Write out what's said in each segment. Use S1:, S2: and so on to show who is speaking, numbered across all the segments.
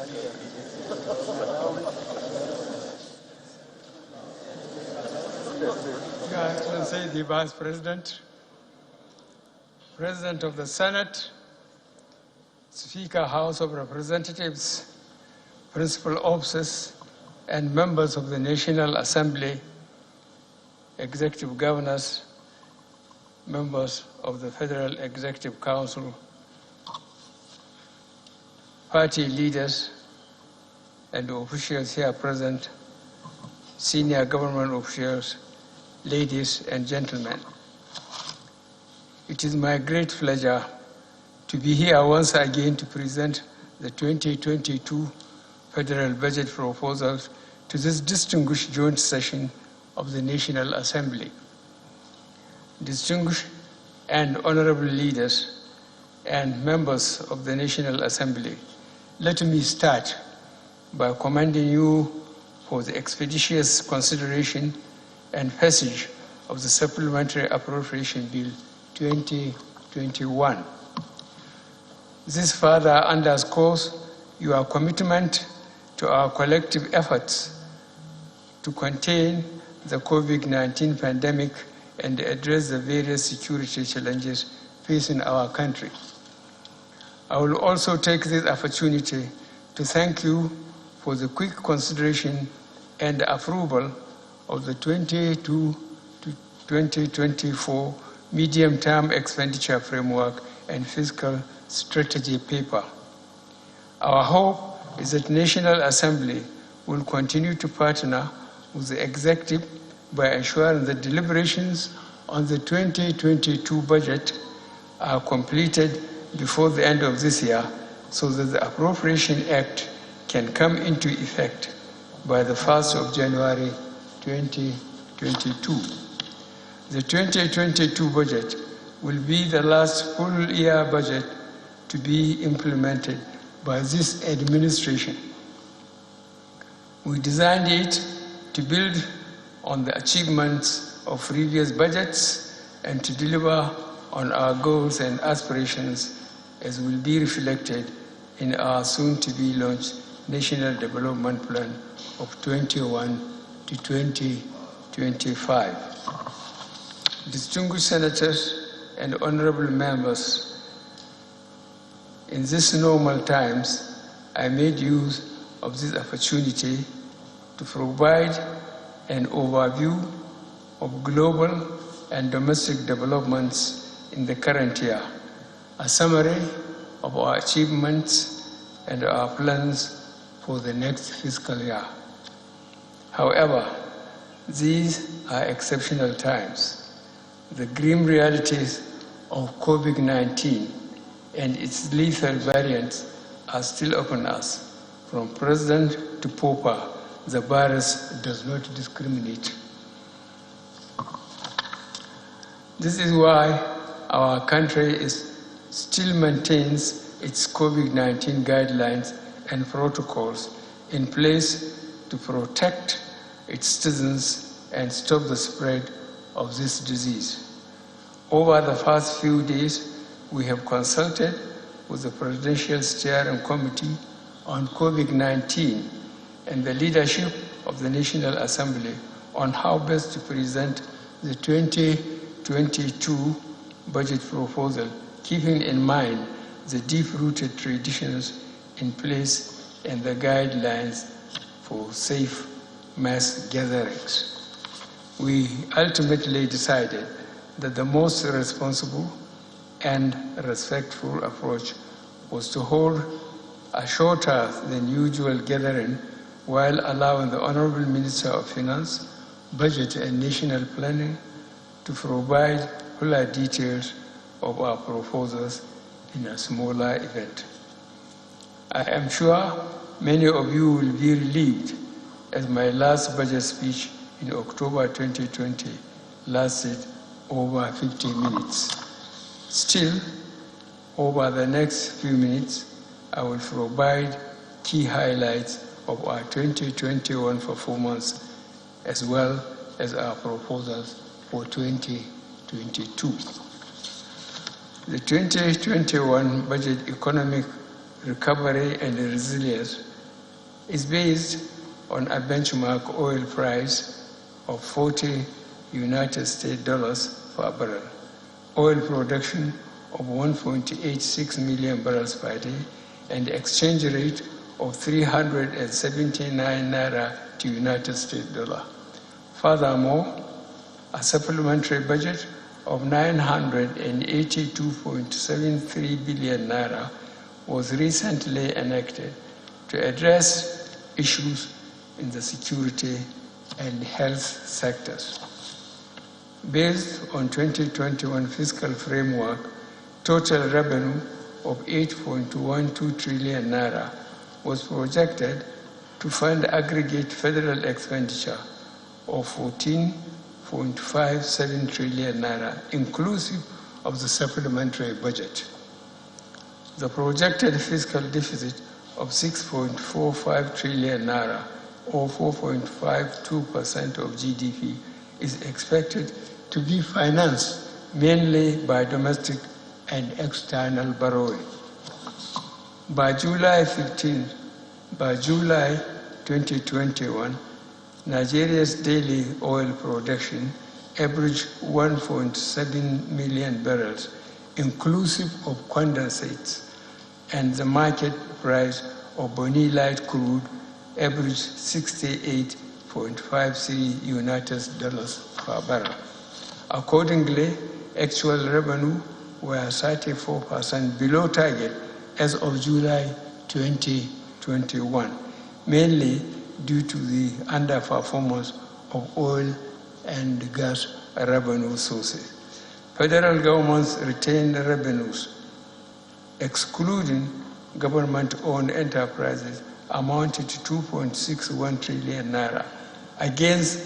S1: Your Excellency, the Vice President, President of the Senate, Speaker, House of Representatives, Principal Officers, and members of the National Assembly, Executive Governors, members of the Federal Executive Council, party leaders, and officials here present, senior government officials, ladies and gentlemen. It is my great pleasure to be here once again to present the 2022 Federal Budget proposals to this distinguished joint session of the National Assembly. Distinguished and honorable leaders and members of the National Assembly, let me start by commending you for the expeditious consideration and passage of the Supplementary Appropriation Bill 2021. This further underscores your commitment to our collective efforts to contain the COVID-19 pandemic and address the various security challenges facing our country. I will also take this opportunity to thank you for the quick consideration and approval of the 2022 to 2024 medium-term expenditure framework and fiscal strategy paper. Our hope is that the National Assembly will continue to partner with the Executive by ensuring that deliberations on the 2022 budget are completed before the end of this year so that the Appropriation Act can come into effect by the 1st of January 2022. The 2022 budget will be the last full year budget to be implemented by this administration. We designed it to build on the achievements of previous budgets and to deliver on our goals and aspirations as will be reflected in our soon-to-be launched National Development Plan of 21 to 2025. Distinguished senators and honorable members, in these normal times, I made use of this opportunity to provide an overview of global and domestic developments in the current year, a summary of our achievements and our plans for the next fiscal year. However, these are exceptional times. The grim realities of COVID-19 and its lethal variants are still upon us. From president to pauper, the virus does not discriminate. This is why our country still maintains its COVID-19 guidelines and protocols in place to protect its citizens and stop the spread of this disease. Over the past few days, we have consulted with the Presidential Steering Committee on COVID-19 and the leadership of the National Assembly on how best to present the 2022 budget proposal, keeping in mind the deep-rooted traditions in place and the guidelines for safe mass gatherings. We ultimately decided that the most responsible and respectful approach was to hold a shorter than usual gathering while allowing the Honorable Minister of Finance, Budget and National Planning to provide fuller details of our proposals in a smaller event. I am sure many of you will be relieved as my last budget speech in October 2020 lasted over 50 minutes. Still, over the next few minutes, I will provide key highlights of our 2021 performance as well as our proposals for 2022. The 2021 budget economic recovery and resilience is based on a benchmark oil price of 40 United States dollars per barrel, oil production of 1.86 million barrels per day, and exchange rate of 379 naira to United States dollar. Furthermore, a supplementary budget of 982.73 billion naira was recently enacted to address issues in the security and health sectors. Based on 2021 fiscal framework, total revenue of 8.12 trillion naira was projected to fund aggregate federal expenditure of 14.57 trillion naira, inclusive of the supplementary budget. The projected fiscal deficit of 6.45 trillion naira, or 4.52% of GDP, is expected to be financed mainly by domestic and external borrowing. By July 2021, Nigeria's daily oil production averaged 1.7 million barrels, inclusive of condensates, and the market price of Bonny light crude averaged 68.53 United dollars per barrel. Accordingly, actual revenue were 34% below target as of July 2021, mainly due to the underperformance of oil and gas revenue sources. Federal government's retained revenues, excluding government-owned enterprises, amounted to 2.61 trillion naira against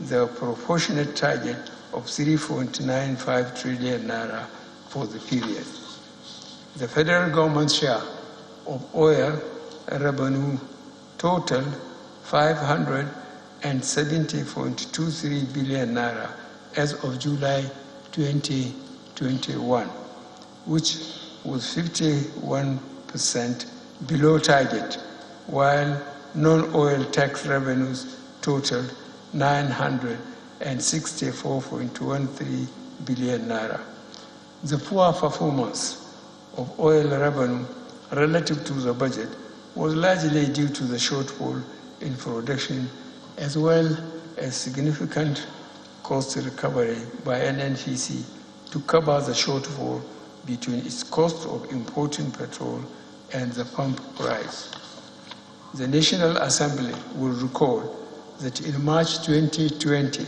S1: the proportionate target of 3.95 trillion naira for the period. The federal government share of oil revenue totaled 570.23 billion naira as of July 2021, which was 51% below target, while non-oil tax revenues totaled 964.13 billion naira. The poor performance of oil revenue relative to the budget was largely due to the shortfall in production, as well as significant cost recovery by NNPC to cover the shortfall between its cost of importing petrol and the pump price. The National Assembly will recall that in March 2020,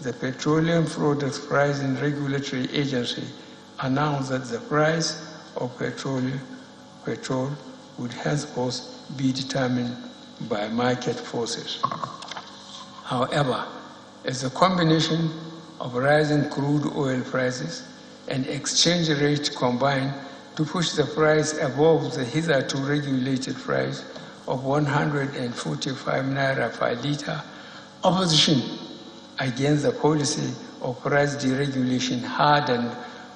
S1: the Petroleum Products Pricing Regulatory Agency announced that the price of petrol would henceforth be determined by market forces. However, as a combination of rising crude oil prices and exchange rate combined to push the price above the hitherto regulated price of 145 naira per litre, opposition against the policy of price deregulation hardened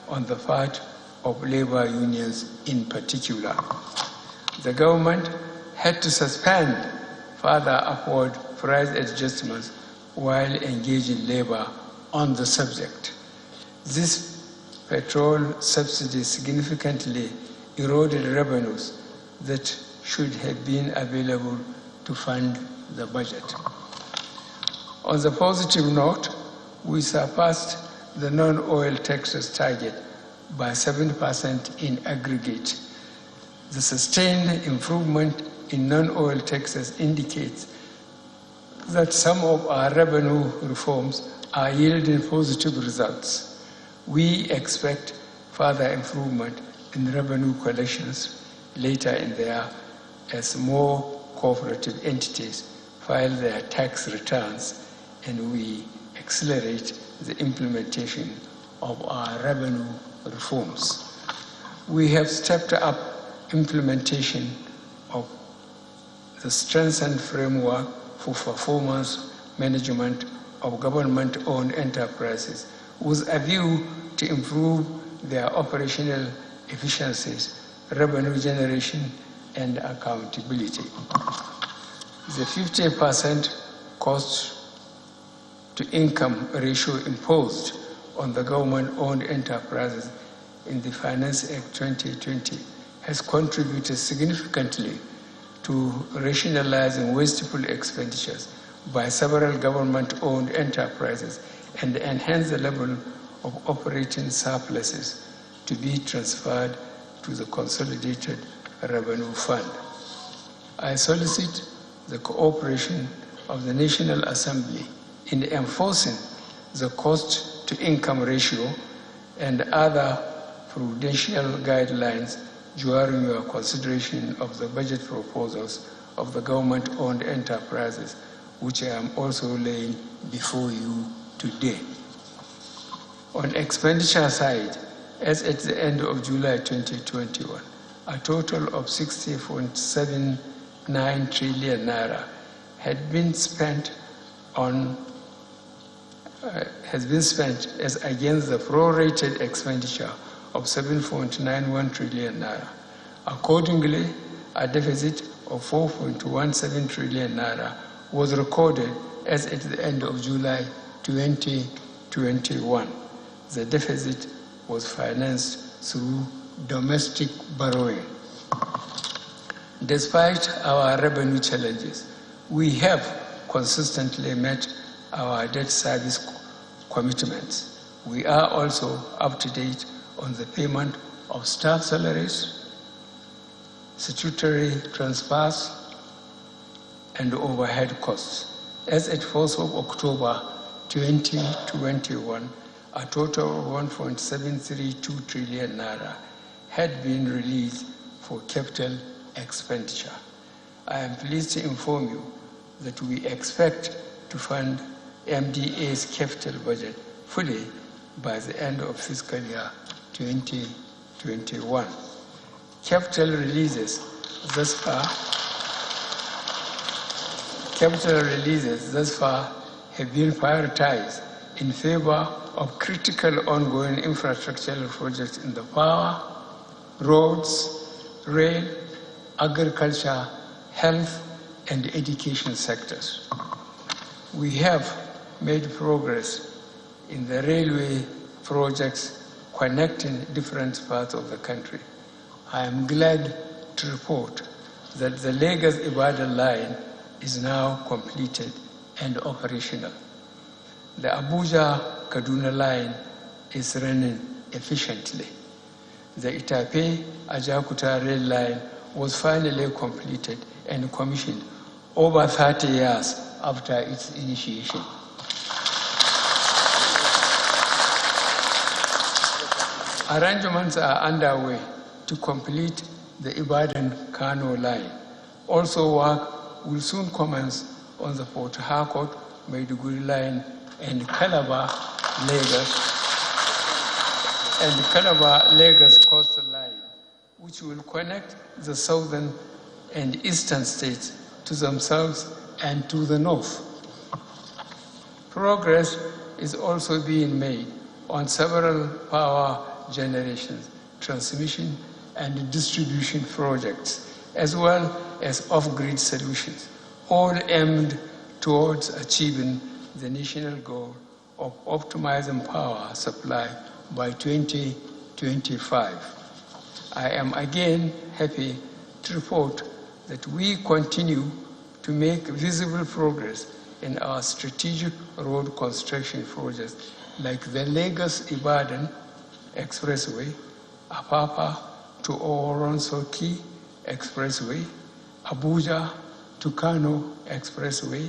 S1: on the part of labor unions in particular. The government had to suspend further upward price adjustments while engaging labor on the subject. This petrol subsidy significantly eroded revenues that should have been available to fund the budget. On the positive note, we surpassed the non-oil taxes target by 7% in aggregate. The sustained improvement in non-oil taxes indicates that some of our revenue reforms are yielding positive results. We expect further improvement in revenue collections later in the year as more cooperative entities file their tax returns and we accelerate the implementation of our revenue reforms. We have stepped up implementation of the strengthened framework for performance management of government-owned enterprises with a view to improve their operational efficiencies, revenue generation, and accountability. The 50% cost-to-income ratio imposed on the government-owned enterprises in the Finance Act 2020 has contributed significantly to rationalizing wasteful expenditures by several government-owned enterprises and enhance the level of operating surpluses to be transferred to the Consolidated Revenue Fund. I solicit the cooperation of the National Assembly in enforcing the cost-to-income ratio and other prudential guidelines during your consideration of the budget proposals of the government-owned enterprises, which I am also laying before you today. On expenditure side, as at the end of July 2021, a total of 60.79 trillion naira had been spent as against the prorated expenditure of 7.91 trillion naira. Accordingly, a deficit of 4.17 trillion naira was recorded as at the end of July 2021. The deficit was financed through domestic borrowing. Despite our revenue challenges, we have consistently met our debt service commitments. We are also up to date on the payment of staff salaries, statutory transfers, and overhead costs. As at 4th of October 2021, a total of 1.732 trillion naira had been released for capital expenditure. I am pleased to inform you that we expect to fund MDA's capital budget fully by the end of fiscal year 2021. Capital releases thus far have been prioritized in favor of critical ongoing infrastructural projects in the power, roads, rail, agriculture, health, and education sectors. We have made progress in the railway projects connecting different parts of the country. I am glad to report that the Lagos-Ibadan line is now completed and operational. The Abuja-Kaduna line is running efficiently. The Itape-Ajakuta rail line was finally completed and commissioned over 30 years after its initiation. Arrangements are underway to complete the Ibadan-Kano line. Also, work will soon commence on the Port Harcourt-Maiduguri line and Calabar-Lagos coastal line, which will connect the southern and eastern states to themselves and to the north. Progress is also being made on several power generations, transmission, and distribution projects, as well as off-grid solutions, all aimed towards achieving the national goal of optimizing power supply by 2025. I am again happy to report that we continue to make visible progress in our strategic road construction projects like the Lagos-Ibadan Expressway, Apapa to Oronsoki Expressway, Abuja to Kano Expressway,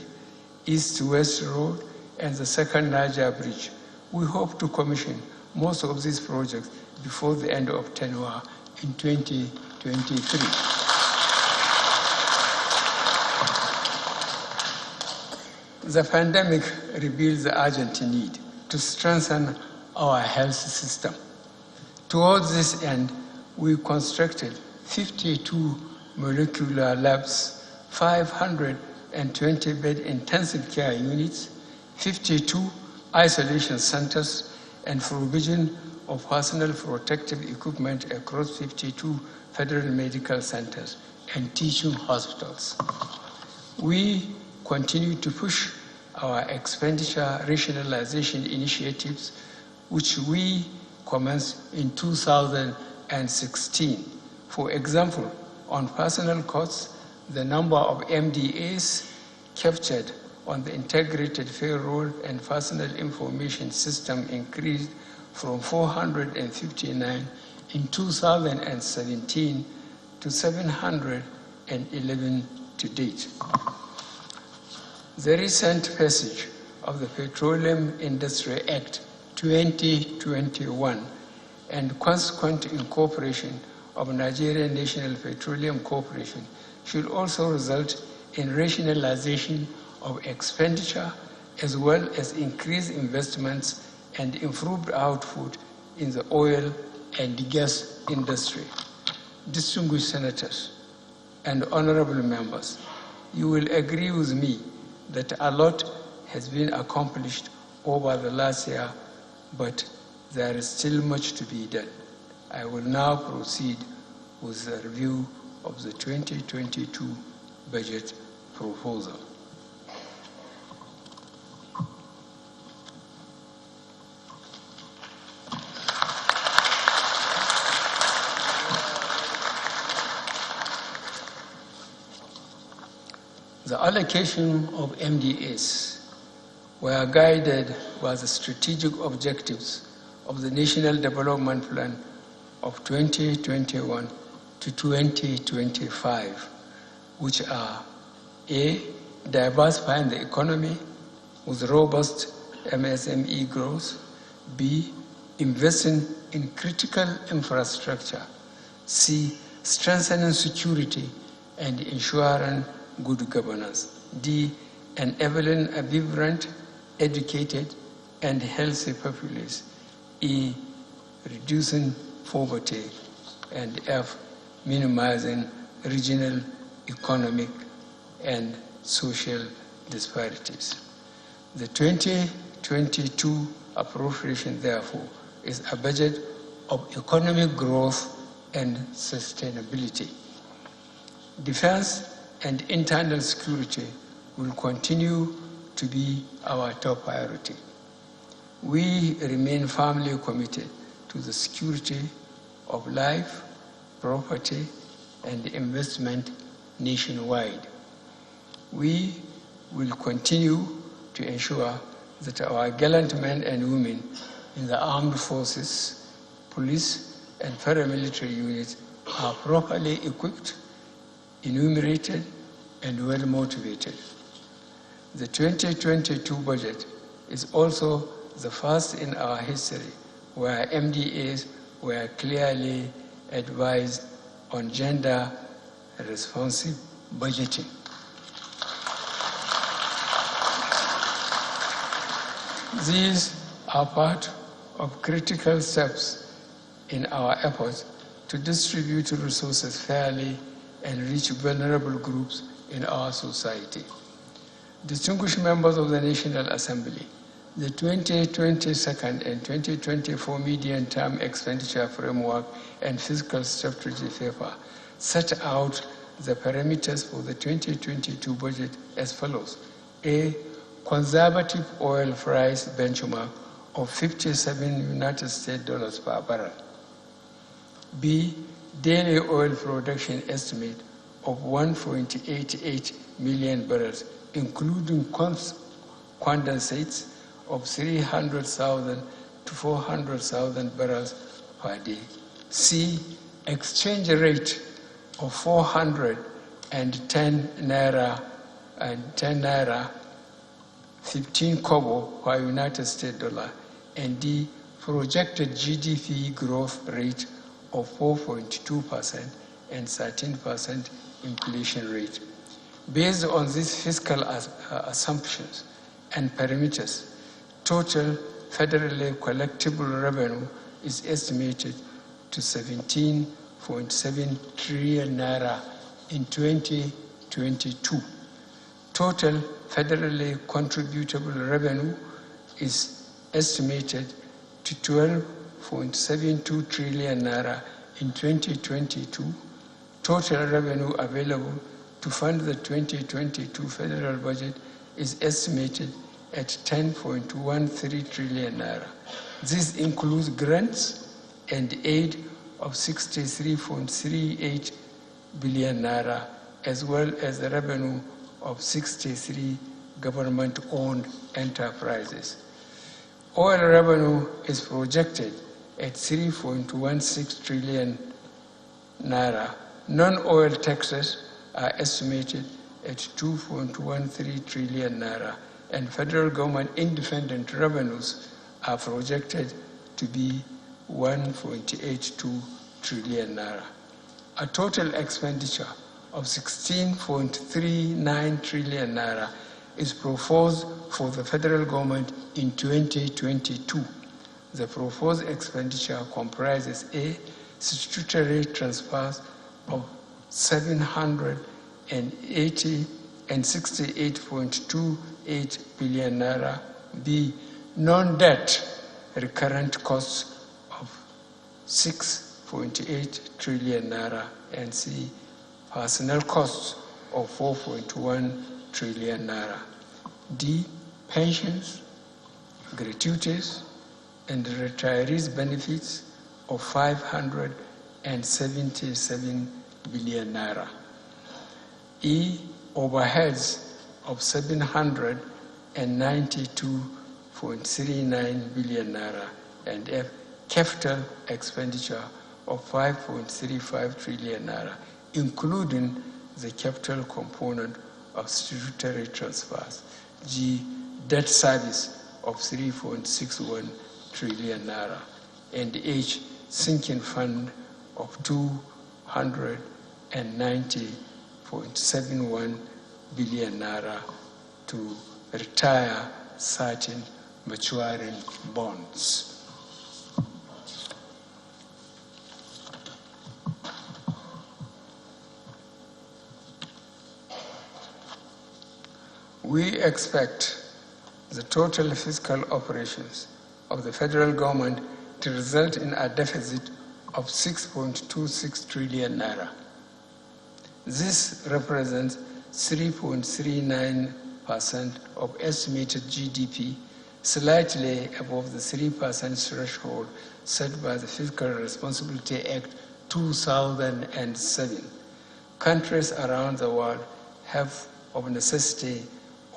S1: East-West Road, and the second Niger Bridge. We hope to commission most of these projects before the end of tenure in 2023. The pandemic reveals the urgent need to strengthen our health system. Towards this end, we constructed 52 molecular labs, 520-bed intensive care units, 52 isolation centers, and provision of personal protective equipment across 52 federal medical centers and teaching hospitals. We continue to push our expenditure rationalization initiatives, which we commenced in 2016. For example, on personnel costs, the number of MDAs captured on the integrated payroll and personal information system increased from 459 in 2017 to 711 to date. The recent passage of the Petroleum Industry Act 2021 and consequent incorporation of Nigerian National Petroleum Corporation should also result in rationalization of expenditure as well as increased investments and improved output in the oil and gas industry. Distinguished senators and honorable members, you will agree with me that a lot has been accomplished over the last year, but there is still much to be done. I will now proceed with the review of the 2022 budget proposal. The allocation of MDAs were guided by the strategic objectives of the National Development Plan of 2021 to 2025, which are A, diversifying the economy with robust MSME growth, B, investing in critical infrastructure, C, strengthening security and ensuring good governance, D, enabling a vibrant, educated, and healthy populace, E, reducing poverty, and F, minimizing regional, economic, and social disparities. The 2022 appropriation, therefore, is a budget of economic growth and sustainability. Defense and internal security will continue to be our top priority. We remain firmly committed to the security of life, property, and investment nationwide. We will continue to ensure that our gallant men and women in the armed forces, police, and paramilitary units are properly equipped, enumerated, and well motivated. The 2022 budget is also the first in our history where MDAs were clearly advised on gender-responsive budgeting. These are part of critical steps in our efforts to distribute resources fairly and reach vulnerable groups in our society. Distinguished members of the National Assembly, the 2022 and 2024 medium-term expenditure framework and fiscal strategy paper set out the parameters for the 2022 budget as follows. A, conservative oil price benchmark of $57 per barrel. B, daily oil production estimate of 1.88 million barrels, including condensates of 300,000 to 400,000 barrels per day. C, exchange rate of 410 naira and 10 naira, 15 kobo per United States dollar. And D, projected GDP growth rate of 4.2% and 13% inflation rate. Based on these fiscal assumptions and parameters, total federally collectible revenue is estimated to 17.7 trillion naira in 2022. Total federally contributable revenue is estimated to 12.72 trillion naira in 2022. Total revenue available to fund the 2022 federal budget is estimated at 10.13 trillion naira. This includes grants and aid of 63.38 billion naira, as well as the revenue of 63 government-owned enterprises. Oil revenue is projected at 3.16 trillion naira. Non-oil taxes are estimated at 2.13 trillion naira, and federal government independent revenues are projected to be 1.82 trillion naira. A total expenditure of 16.39 trillion naira is proposed for the federal government in 2022. The proposed expenditure comprises a statutory transfers of 768.28 billion naira, B, non-debt recurrent costs of 6.8 trillion naira, and C, personnel costs of 4.1 trillion naira. D, pensions, gratuities, and retirees' benefits of 577 billion naira. E, overheads of 792.39 billion naira, and F, capital expenditure of 5.35 trillion naira, including the capital component of statutory transfers. G, debt service of 3.61 trillion naira, and H, sinking fund of 290.71 billion naira to retire certain maturing bonds. We expect the total fiscal operations of the federal government to result in a deficit of 6.26 trillion naira. This represents 3.39% of estimated GDP, slightly above the 3% threshold set by the Fiscal Responsibility Act 2007. Countries around the world have, of necessity,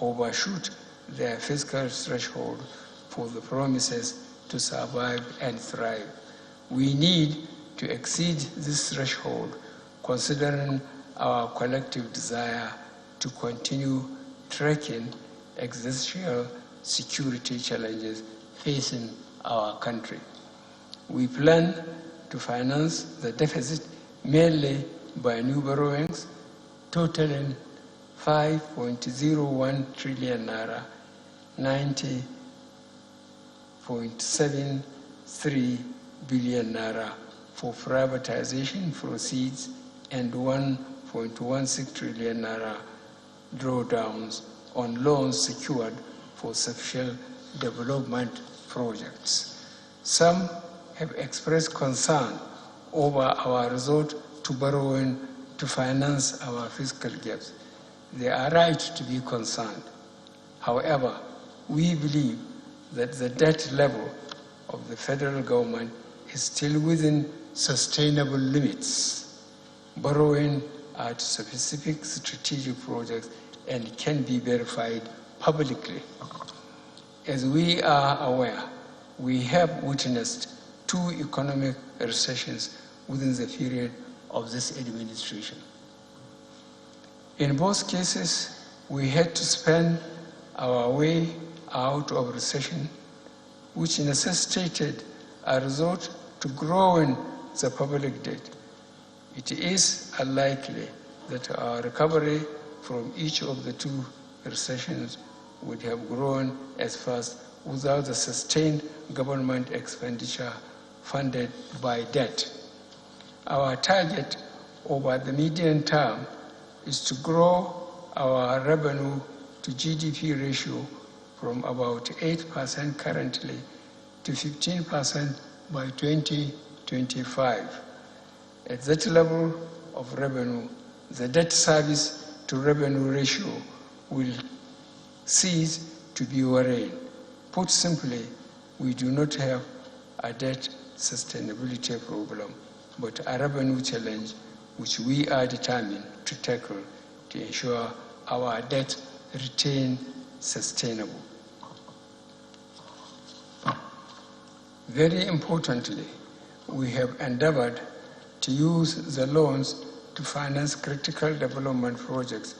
S1: overshoot their fiscal threshold for the promises to survive and thrive. We need to exceed this threshold, considering our collective desire to continue tracking existential security challenges facing our country. We plan to finance the deficit mainly by new borrowings, totaling 5.01 trillion naira, 90.73 billion naira for privatization proceeds, and 1.16 trillion naira drawdowns on loans secured for social development projects. Some have expressed concern over our resort to borrowing to finance our fiscal gaps. They are right to be concerned. However, we believe that the debt level of the federal government is still within sustainable limits. Borrowing at specific strategic projects and can be verified publicly. As we are aware, we have witnessed 2 economic recessions within the period of this administration. In both cases, we had to spend our way out of recession, which necessitated a resort to growing the public debt. It is unlikely that our recovery from each of the 2 recessions would have grown as fast without the sustained government expenditure funded by debt. Our target over the medium term is to grow our revenue to GDP ratio from about 8% currently to 15% by 2025. At that level of revenue, the debt service to revenue ratio will cease to be worrying. Put simply, we do not have a debt sustainability problem, but a revenue challenge which we are determined to tackle to ensure our debt remain sustainable. Very importantly, we have endeavored to use the loans to finance critical development projects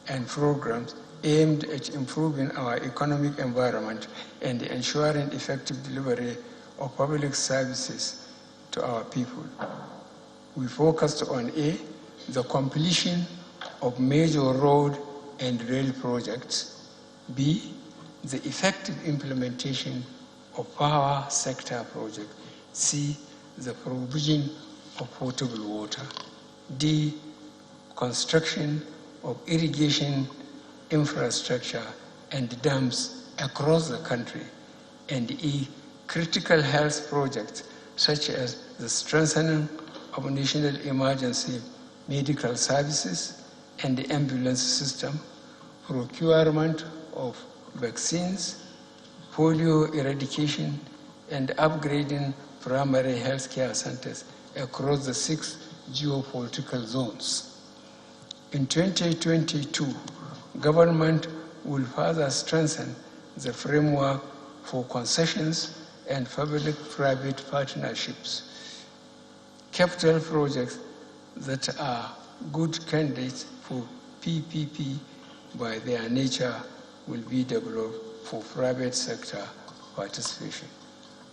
S1: and programs aimed at improving our economic environment and ensuring effective delivery of public services to our people. We focused on A, the completion of major road and rail projects, B, the effective implementation of power sector projects, C, the provision of potable water, D, construction of irrigation infrastructure and dams across the country, and E, critical health projects such as the strengthening of national emergency medical services and the ambulance system, procurement of vaccines, polio eradication, and upgrading primary health care centers across the 6 geopolitical zones. In 2022, government will further strengthen the framework for concessions and public-private partnerships. Capital projects that are good candidates for PPP by their nature will be developed for private sector participation.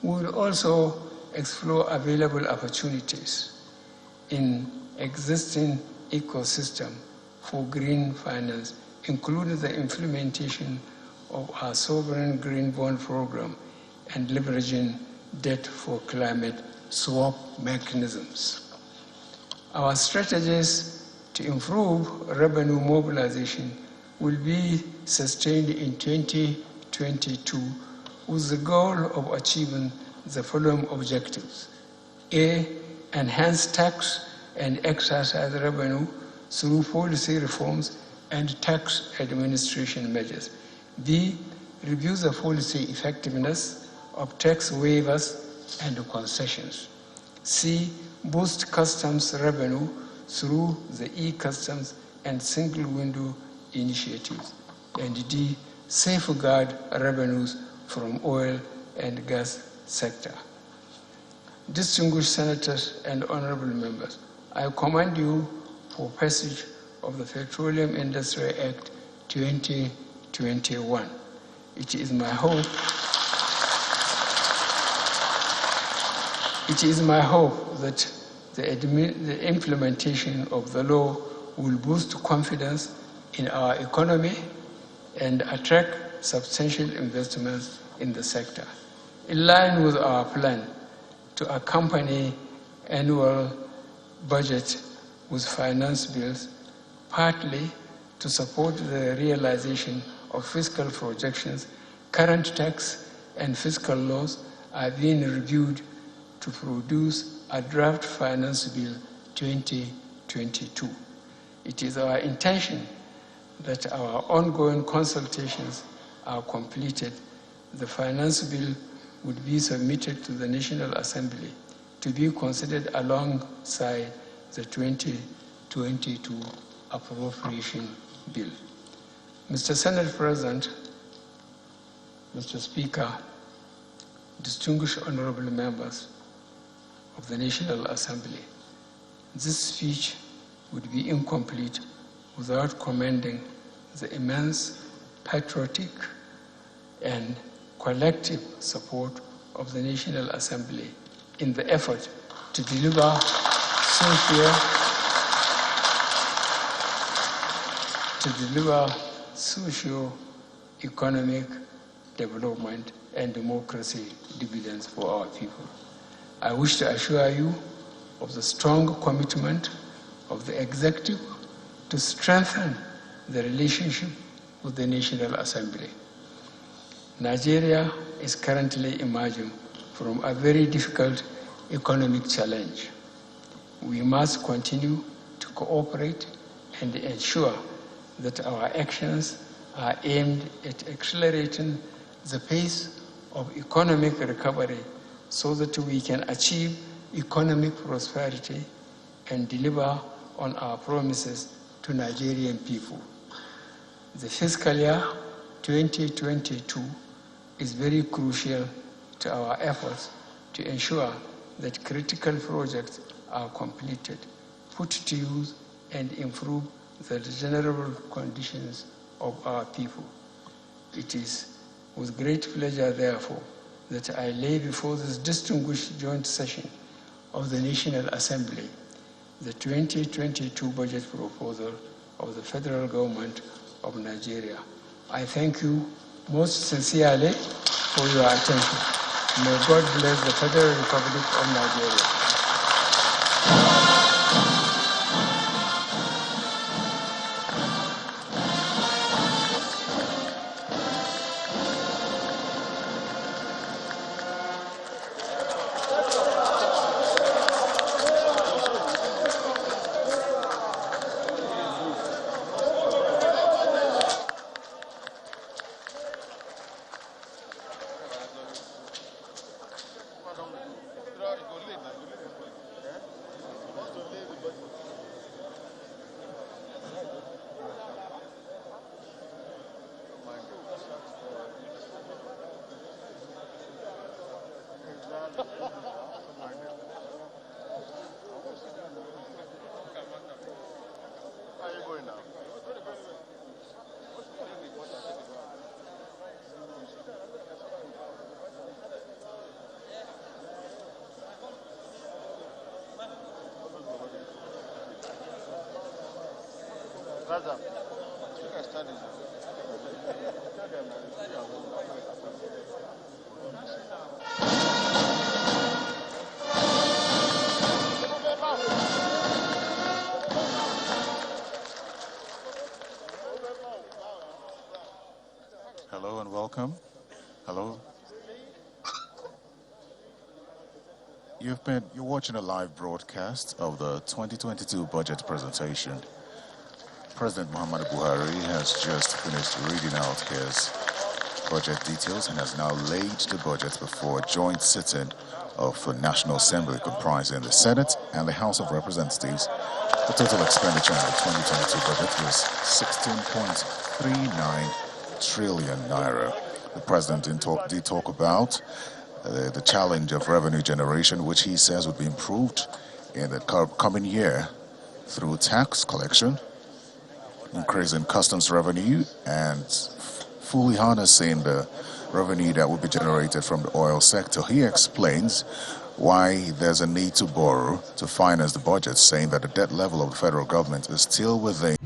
S1: We will also explore available opportunities in existing ecosystem for green finance, including the implementation of our sovereign green bond program and leveraging debt for climate swap mechanisms. Our strategies to improve revenue mobilization will be sustained in 2022 with the goal of achieving the following objectives. A, enhance tax and excise revenue through policy reforms and tax administration measures. B, review the policy effectiveness of tax waivers and concessions. C, boost customs revenue through the e-customs and single window initiatives. And D, safeguard revenues from oil and gas sector. Distinguished senators and honorable members, I commend you for passage of the Petroleum Industry Act 2021. It is my hope that the implementation of the law will boost confidence in our economy and attract substantial investments in the sector. In line with our plan to accompany annual budget with finance bills, partly to support the realization of fiscal projections, current tax and fiscal laws are being reviewed to produce a draft finance bill 2022. It is our intention that our ongoing consultations are completed. The finance bill would be submitted to the National Assembly to be considered alongside the 2022 appropriation bill. Mr. Senate President, Mr. Speaker, distinguished honorable members of the National Assembly, this speech would be incomplete without commending the immense patriotic and collective support of the National Assembly in the effort to deliver socio-economic development and democracy dividends for our people. I wish to assure you of the strong commitment of the executive to strengthen the relationship with the National Assembly. Nigeria is currently emerging from a very difficult economic challenge. We must continue to cooperate and ensure that our actions are aimed at accelerating the pace of economic recovery so that we can achieve economic prosperity and deliver on our promises to Nigerian people. The fiscal year 2022 is very crucial to our efforts to ensure that critical projects are completed, put to use, and improve the general conditions of our people. It is with great pleasure, therefore, that I lay before this distinguished joint session of the National Assembly the 2022 budget proposal of the federal government of Nigeria. I thank you most sincerely for your attention. May God bless the Federal Republic of Nigeria.
S2: Hello and welcome. Hello. You're watching a live broadcast of the 2022 budget presentation. President Muhammadu Buhari has just finished reading out his budget details and has now laid the budget before a joint sitting of the National Assembly comprising the Senate and the House of Representatives. The total expenditure in the 2022 budget was 16.39 trillion naira. The president did talk about the challenge of revenue generation, which he says would be improved in the coming year through tax collection, increasing customs revenue, and fully harnessing the revenue that will be generated from the oil sector. He explains why there's a need to borrow to finance the budget, saying that the debt level of the federal government is still within